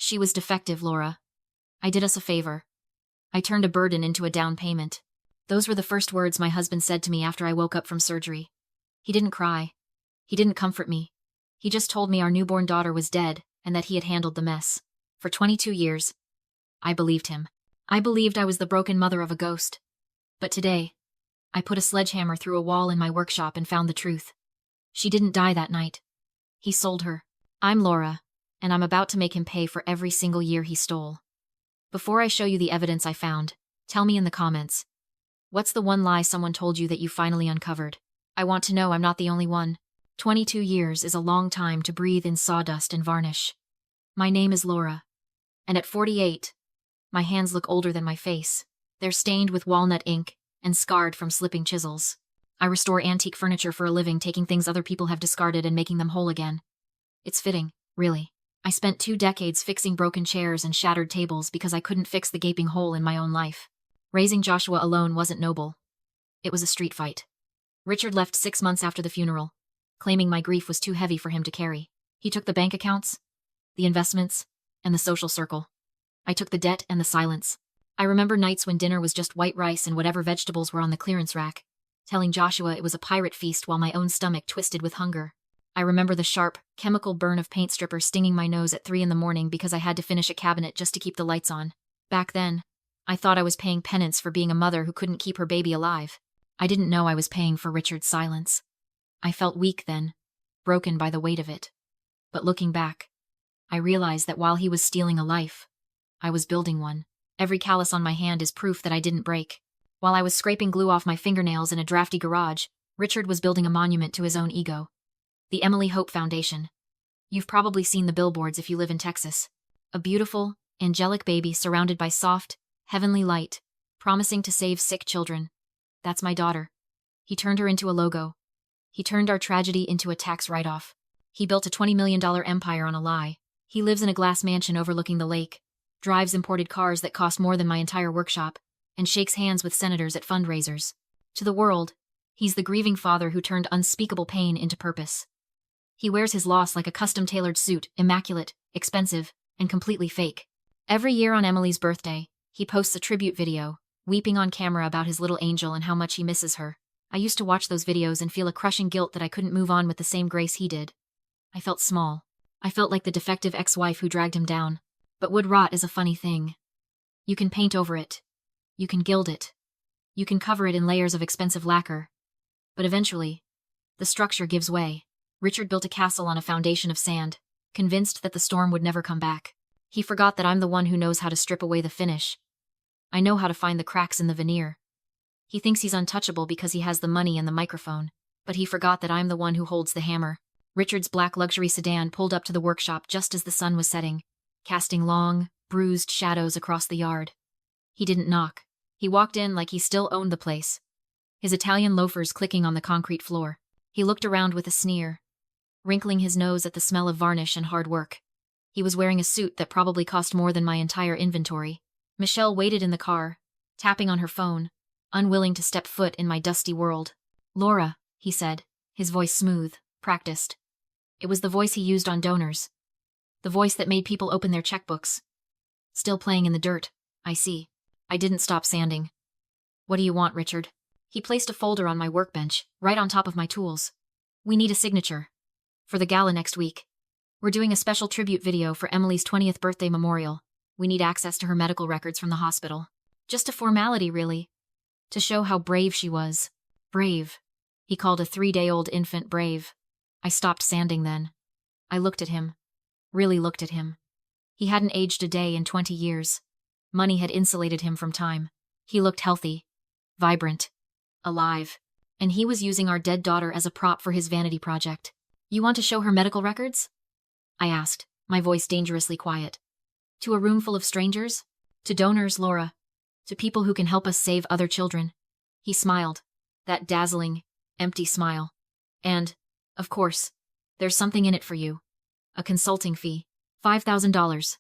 She was defective, Laura. I did us a favor. I turned a burden into a down payment. Those were the first words my husband said to me after I woke up from surgery. He didn't cry. He didn't comfort me. He just told me our newborn daughter was dead and that he had handled the mess. For 22 years, I believed him. I believed I was the broken mother of a ghost. But today, I put a sledgehammer through a wall in my workshop and found the truth. She didn't die that night. He sold her. I'm Laura, and I'm about to make him pay for every single year he stole. Before I show you the evidence I found, tell me in the comments. What's the one lie someone told you that you finally uncovered? I want to know I'm not the only one. 22 years is a long time to breathe in sawdust and varnish. My name is Laura. And at 48, my hands look older than my face. They're stained with walnut ink and scarred from slipping chisels. I restore antique furniture for a living, taking things other people have discarded and making them whole again. It's fitting, really. I spent 2 decades fixing broken chairs and shattered tables because I couldn't fix the gaping hole in my own life. Raising Joshua alone wasn't noble. It was a street fight. Richard left 6 months after the funeral, claiming my grief was too heavy for him to carry. He took the bank accounts, the investments, and the social circle. I took the debt and the silence. I remember nights when dinner was just white rice and whatever vegetables were on the clearance rack, telling Joshua it was a pirate feast while my own stomach twisted with hunger. I remember the sharp, chemical burn of paint stripper stinging my nose at 3 in the morning because I had to finish a cabinet just to keep the lights on. Back then, I thought I was paying penance for being a mother who couldn't keep her baby alive. I didn't know I was paying for Richard's silence. I felt weak then, broken by the weight of it. But looking back, I realized that while he was stealing a life, I was building one. Every callus on my hand is proof that I didn't break. While I was scraping glue off my fingernails in a drafty garage, Richard was building a monument to his own ego. The Emily Hope Foundation. You've probably seen the billboards if you live in Texas. A beautiful, angelic baby surrounded by soft, heavenly light, promising to save sick children. That's my daughter. He turned her into a logo. He turned our tragedy into a tax write-off. He built a $20 million empire on a lie. He lives in a glass mansion overlooking the lake, drives imported cars that cost more than my entire workshop, and shakes hands with senators at fundraisers. To the world, he's the grieving father who turned unspeakable pain into purpose. He wears his loss like a custom-tailored suit, immaculate, expensive, and completely fake. Every year on Emily's birthday, he posts a tribute video, weeping on camera about his little angel and how much he misses her. I used to watch those videos and feel a crushing guilt that I couldn't move on with the same grace he did. I felt small. I felt like the defective ex-wife who dragged him down. But wood rot is a funny thing. You can paint over it. You can gild it. You can cover it in layers of expensive lacquer. But eventually, the structure gives way. Richard built a castle on a foundation of sand, convinced that the storm would never come back. He forgot that I'm the one who knows how to strip away the finish. I know how to find the cracks in the veneer. He thinks he's untouchable because he has the money and the microphone, but he forgot that I'm the one who holds the hammer. Richard's black luxury sedan pulled up to the workshop just as the sun was setting, casting long, bruised shadows across the yard. He didn't knock. He walked in like he still owned the place, his Italian loafers clicking on the concrete floor. He looked around with a sneer, wrinkling his nose at the smell of varnish and hard work. He was wearing a suit that probably cost more than my entire inventory. Michelle waited in the car, tapping on her phone, unwilling to step foot in my dusty world. "Laura," he said, his voice smooth, practiced. It was the voice he used on donors. The voice that made people open their checkbooks. "Still playing in the dirt, I see." I didn't stop sanding. "What do you want, Richard?" He placed a folder on my workbench, right on top of my tools. "We need a signature. For the gala next week. We're doing a special tribute video for Emily's 20th birthday memorial. We need access to her medical records from the hospital. Just a formality, really. To show how brave she was. Brave." He called a 3-day-old infant brave. I stopped sanding then. I looked at him. Really looked at him. He hadn't aged a day in 20 years. Money had insulated him from time. He looked healthy, vibrant, alive. And he was using our dead daughter as a prop for his vanity project. "You want to show her medical records?" I asked, my voice dangerously quiet. "To a room full of strangers? To donors, Laura. To people who can help us save other children." He smiled, that dazzling, empty smile. "And, of course, there's something in it for you. A consulting fee. $5,000.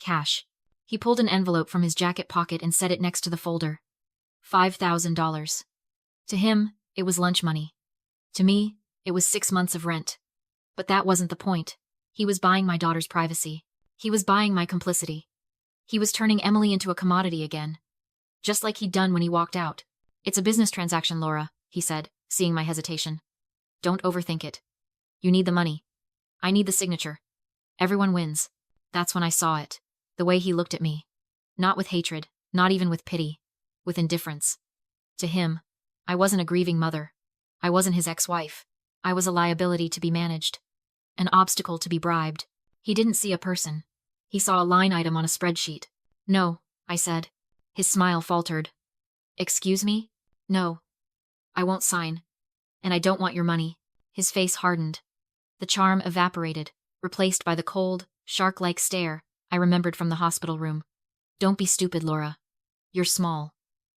Cash." He pulled an envelope from his jacket pocket and set it next to the folder. $5,000. To him, it was lunch money. To me, it was 6 months of rent. But that wasn't the point. He was buying my daughter's privacy. He was buying my complicity. He was turning Emily into a commodity again. Just like he'd done when he walked out. It's a business transaction, Laura, he said, seeing my hesitation. Don't overthink it. You need the money. I need the signature. Everyone wins. That's when I saw it. The way he looked at me. Not with hatred, not even with pity. With indifference. To him, I wasn't a grieving mother. I wasn't his ex-wife. I was a liability to be managed. An obstacle to be bribed. He didn't see a person. He saw a line item on a spreadsheet. No, I said. His smile faltered. Excuse me? No. I won't sign. And I don't want your money. His face hardened. The charm evaporated, replaced by the cold, shark-like stare I remembered from the hospital room. Don't be stupid, Laura. You're small.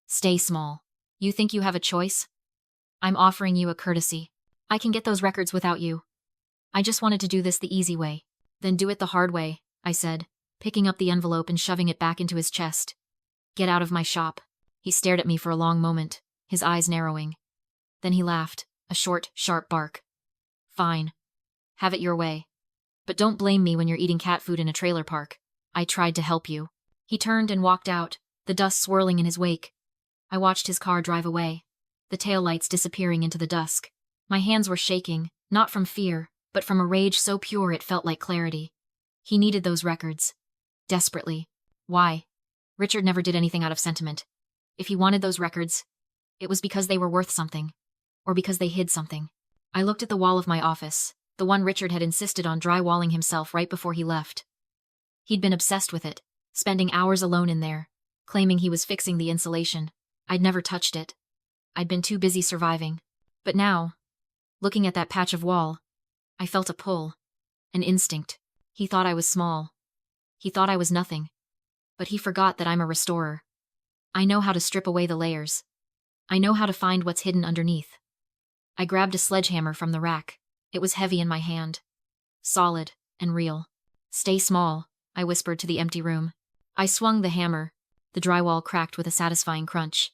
Stay small. You think you have a choice? I'm offering you a courtesy. I can get those records without you. I just wanted to do this the easy way. Then do it the hard way, I said, picking up the envelope and shoving it back into his chest. Get out of my shop. He stared at me for a long moment, his eyes narrowing. Then he laughed, a short, sharp bark. Fine. Have it your way. But don't blame me when you're eating cat food in a trailer park. I tried to help you. He turned and walked out, the dust swirling in his wake. I watched his car drive away, the taillights disappearing into the dusk. My hands were shaking, not from fear, but from a rage so pure it felt like clarity. He needed those records. Desperately. Why? Richard never did anything out of sentiment. If he wanted those records, it was because they were worth something. Or because they hid something. I looked at the wall of my office, the one Richard had insisted on drywalling himself right before he left. He'd been obsessed with it, spending hours alone in there, claiming he was fixing the insulation. I'd never touched it. I'd been too busy surviving. But now, looking at that patch of wall, I felt a pull, an instinct. He thought I was small. He thought I was nothing. But he forgot that I'm a restorer. I know how to strip away the layers. I know how to find what's hidden underneath. I grabbed a sledgehammer from the rack. It was heavy in my hand. Solid and real. Stay small, I whispered to the empty room. I swung the hammer. The drywall cracked with a satisfying crunch.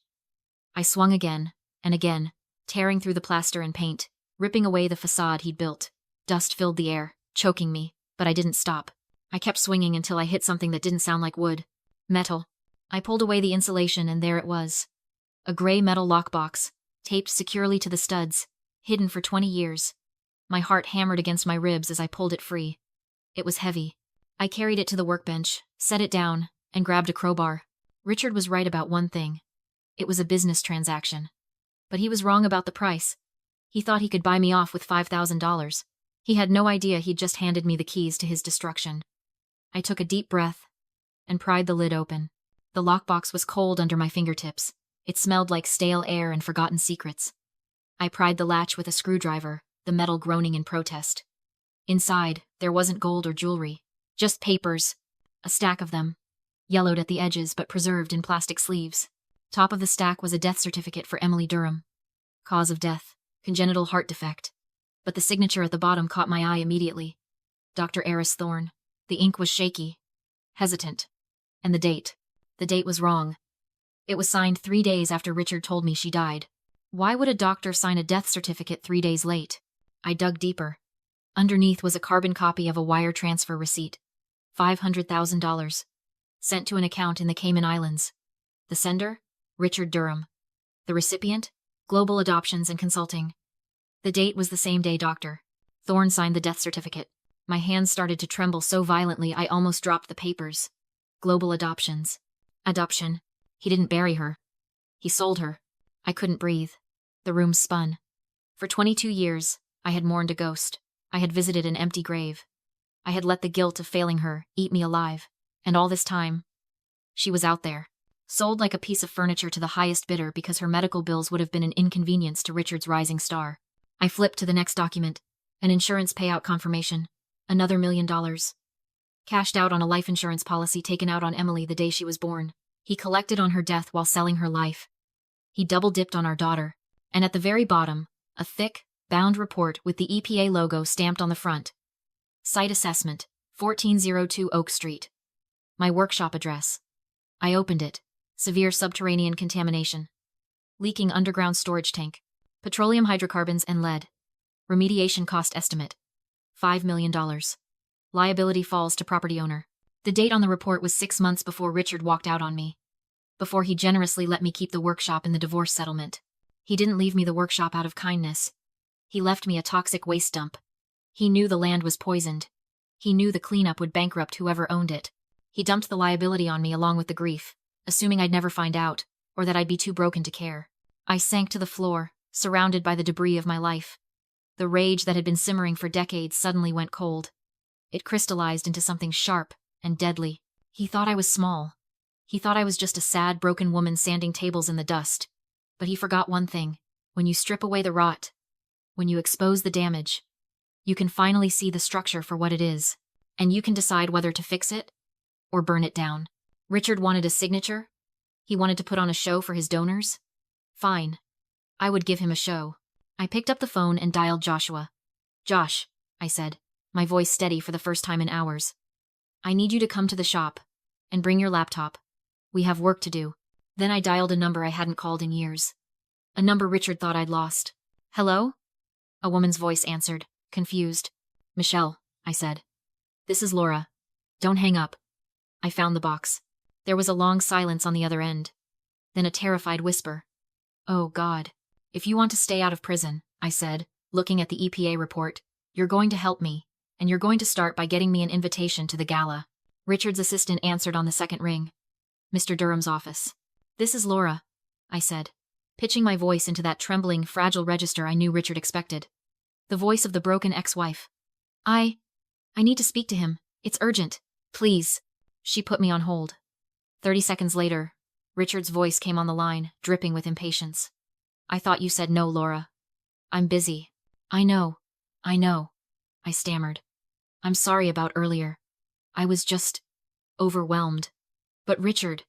I swung again, and again, tearing through the plaster and paint, ripping away the facade he'd built. Dust filled the air, choking me, but I didn't stop. I kept swinging until I hit something that didn't sound like wood. Metal. I pulled away the insulation and there it was. A gray metal lockbox, taped securely to the studs, hidden for 20 years. My heart hammered against my ribs as I pulled it free. It was heavy. I carried it to the workbench, set it down, and grabbed a crowbar. Richard was right about one thing. It was a business transaction. But he was wrong about the price. He thought he could buy me off with $5,000. He had no idea he'd just handed me the keys to his destruction. I took a deep breath and pried the lid open. The lockbox was cold under my fingertips. It smelled like stale air and forgotten secrets. I pried the latch with a screwdriver, the metal groaning in protest. Inside, there wasn't gold or jewelry, just papers, a stack of them, yellowed at the edges but preserved in plastic sleeves. Top of the stack was a death certificate for Emily Durham. Cause of death, congenital heart defect. But the signature at the bottom caught my eye immediately. Dr. Eris Thorne. The ink was shaky, hesitant. And the date. The date was wrong. It was signed 3 days after Richard told me she died. Why would a doctor sign a death certificate 3 days late? I dug deeper. Underneath was a carbon copy of a wire transfer receipt. $500,000. Sent to an account in the Cayman Islands. The sender? Richard Durham. The recipient? Global Adoptions and Consulting. The date was the same day Dr. Thorne signed the death certificate. My hands started to tremble so violently I almost dropped the papers. Global Adoptions. Adoption. He didn't bury her. He sold her. I couldn't breathe. The room spun. For 22 years, I had mourned a ghost. I had visited an empty grave. I had let the guilt of failing her eat me alive. And all this time, she was out there. Sold like a piece of furniture to the highest bidder because her medical bills would have been an inconvenience to Richard's rising star. I flipped to the next document. An insurance payout confirmation. Another $1 million. Cashed out on a life insurance policy taken out on Emily the day she was born. He collected on her death while selling her life. He double-dipped on our daughter. And at the very bottom, a thick, bound report with the EPA logo stamped on the front. Site assessment, 1402 Oak Street. My workshop address. I opened it. Severe subterranean contamination. Leaking underground storage tank. Petroleum hydrocarbons and lead. Remediation cost estimate. $5 million. Liability falls to property owner. The date on the report was 6 months before Richard walked out on me. Before he generously let me keep the workshop in the divorce settlement. He didn't leave me the workshop out of kindness. He left me a toxic waste dump. He knew the land was poisoned. He knew the cleanup would bankrupt whoever owned it. He dumped the liability on me along with the grief, assuming I'd never find out, or that I'd be too broken to care. I sank to the floor, surrounded by the debris of my life. The rage that had been simmering for decades suddenly went cold. It crystallized into something sharp and deadly. He thought I was small. He thought I was just a sad, broken woman sanding tables in the dust. But he forgot one thing. When you strip away the rot, when you expose the damage, you can finally see the structure for what it is, and you can decide whether to fix it or burn it down. Richard wanted a signature. He wanted to put on a show for his donors. Fine. I would give him a show. I picked up the phone and dialed Joshua. "Josh," I said, my voice steady for the first time in hours. "I need you to come to the shop and bring your laptop. We have work to do." Then I dialed a number I hadn't called in years. A number Richard thought I'd lost. "Hello?" A woman's voice answered, confused. "Michelle," I said. "This is Laura. Don't hang up." I found the box. There was a long silence on the other end. Then a terrified whisper. "Oh, God. If you want to stay out of prison," I said, looking at the EPA report, "you're going to help me, and you're going to start by getting me an invitation to the gala." Richard's assistant answered on the second ring. "Mr. Durham's office." "This is Laura," I said, pitching my voice into that trembling, fragile register I knew Richard expected. The voice of the broken ex-wife. I need to speak to him. It's urgent. Please." She put me on hold. 30 seconds later, Richard's voice came on the line, dripping with impatience. "I thought you said no, Laura. I'm busy." I know. I stammered. "I'm sorry about earlier. I was just overwhelmed." "But Richard,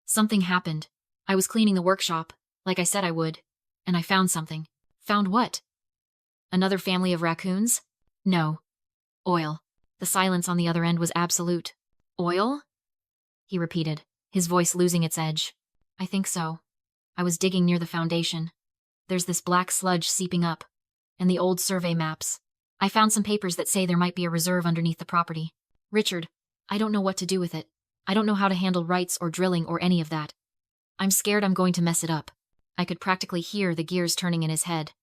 something happened. I was cleaning the workshop, like I said I would, and I found something." "Found what? Another family of raccoons?" "No. Oil." The silence on the other end was absolute. "Oil?" he repeated, his voice losing its edge. "I think so. I was digging near the foundation. There's this black sludge seeping up, and the old survey maps. I found some papers that say there might be a reserve underneath the property. Richard, I don't know what to do with it. I don't know how to handle rights or drilling or any of that. I'm scared I'm going to mess it up." I could practically hear the gears turning in his head.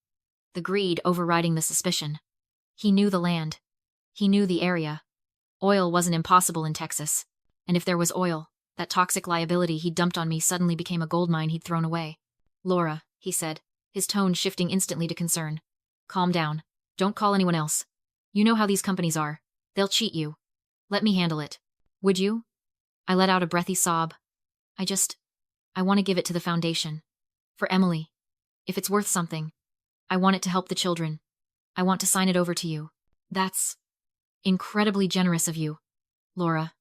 The greed overriding the suspicion. He knew the land. He knew the area. Oil wasn't impossible in Texas. And if there was oil, that toxic liability he dumped on me suddenly became a goldmine he'd thrown away. "Laura," he said, his tone shifting instantly to concern. "Calm down. Don't call anyone else. You know how these companies are. They'll cheat you. Let me handle it. Would you?" I let out a breathy sob. I want to give it to the foundation. For Emily. If it's worth something. I want it to help the children. I want to sign it over to you." "That's incredibly generous of you, Laura.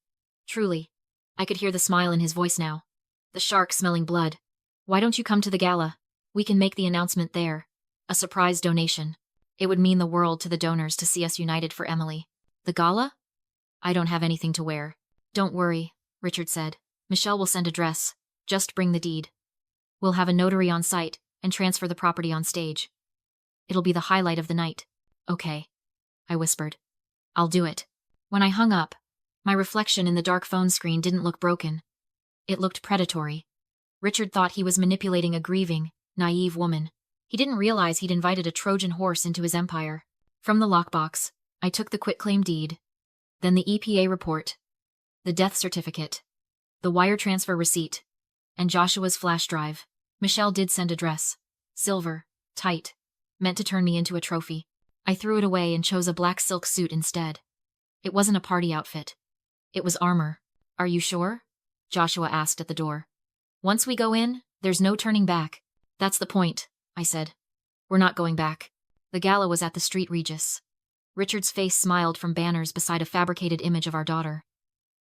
Truly." I could hear the smile in his voice now. "The shark smelling blood. Why don't you come to the gala? We can make the announcement there. A surprise donation. It would mean the world to the donors to see us united for Emily." "The gala?" "I don't have anything to wear." "Don't worry," Richard said. "Michelle will send a dress. Just bring the deed. We'll have a notary on site and transfer the property on stage. It'll be the highlight of the night." "Okay," I whispered. "I'll do it." When I hung up, my reflection in the dark phone screen didn't look broken. It looked predatory. Richard thought he was manipulating a grieving, naive woman. He didn't realize he'd invited a Trojan horse into his empire. From the lockbox, I took the quitclaim deed, then the EPA report, the death certificate, the wire transfer receipt, and Joshua's flash drive. Michelle did send a dress. Silver, tight, meant to turn me into a trophy. I threw it away and chose a black silk suit instead. It wasn't a party outfit. It was armor. "Are you sure?" Joshua asked at the door. "Once we go in, there's no turning back." "That's the point," I said. "We're not going back." The gala was at the Street Regis. Richard's face smiled from banners beside a fabricated image of our daughter.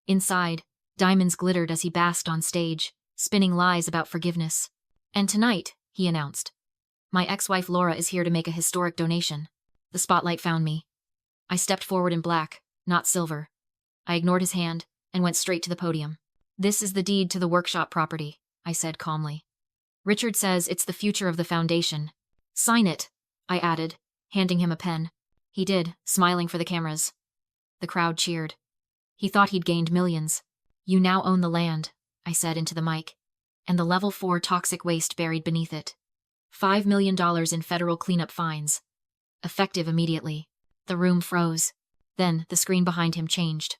Inside, diamonds glittered as he basked on stage, spinning lies about forgiveness. "And tonight," he announced, "my ex-wife Laura is here to make a historic donation." The spotlight found me. I stepped forward in black, not silver. I ignored his hand and went straight to the podium. "This is the deed to the workshop property," I said calmly. "Richard says it's the future of the foundation. Sign it," I added, handing him a pen. He did, smiling for the cameras. The crowd cheered. He thought he'd gained millions. You now own the land, I said into the mic, and the level 4 toxic waste buried beneath it. $5 million in federal cleanup fines. Effective immediately. The room froze. Then the screen behind him changed.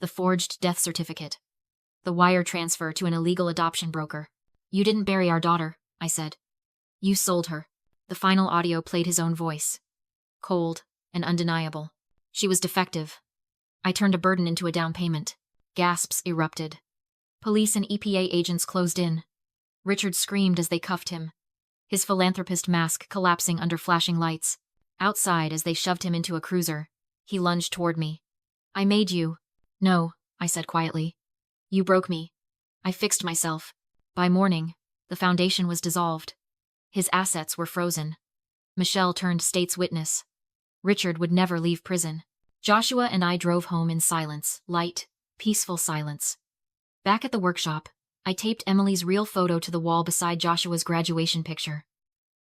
The forged death certificate. The wire transfer to an illegal adoption broker. You didn't bury our daughter, I said. You sold her. The final audio played his own voice. Cold and undeniable. She was defective. I turned a burden into a down payment. Gasps erupted. Police and EPA agents closed in. Richard screamed as they cuffed him, his philanthropist mask collapsing under flashing lights. Outside, as they shoved him into a cruiser, he lunged toward me. I made you. No, I said quietly. You broke me. I fixed myself. By morning, the foundation was dissolved. His assets were frozen. Michelle turned state's witness. Richard would never leave prison. Joshua and I drove home in silence, light, peaceful silence. Back at the workshop, I taped Emily's real photo to the wall beside Joshua's graduation picture.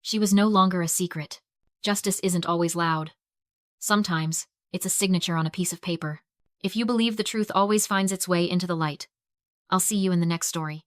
She was no longer a secret. Justice isn't always loud. Sometimes, it's a signature on a piece of paper. If you believe the truth always finds its way into the light. I'll see you in the next story.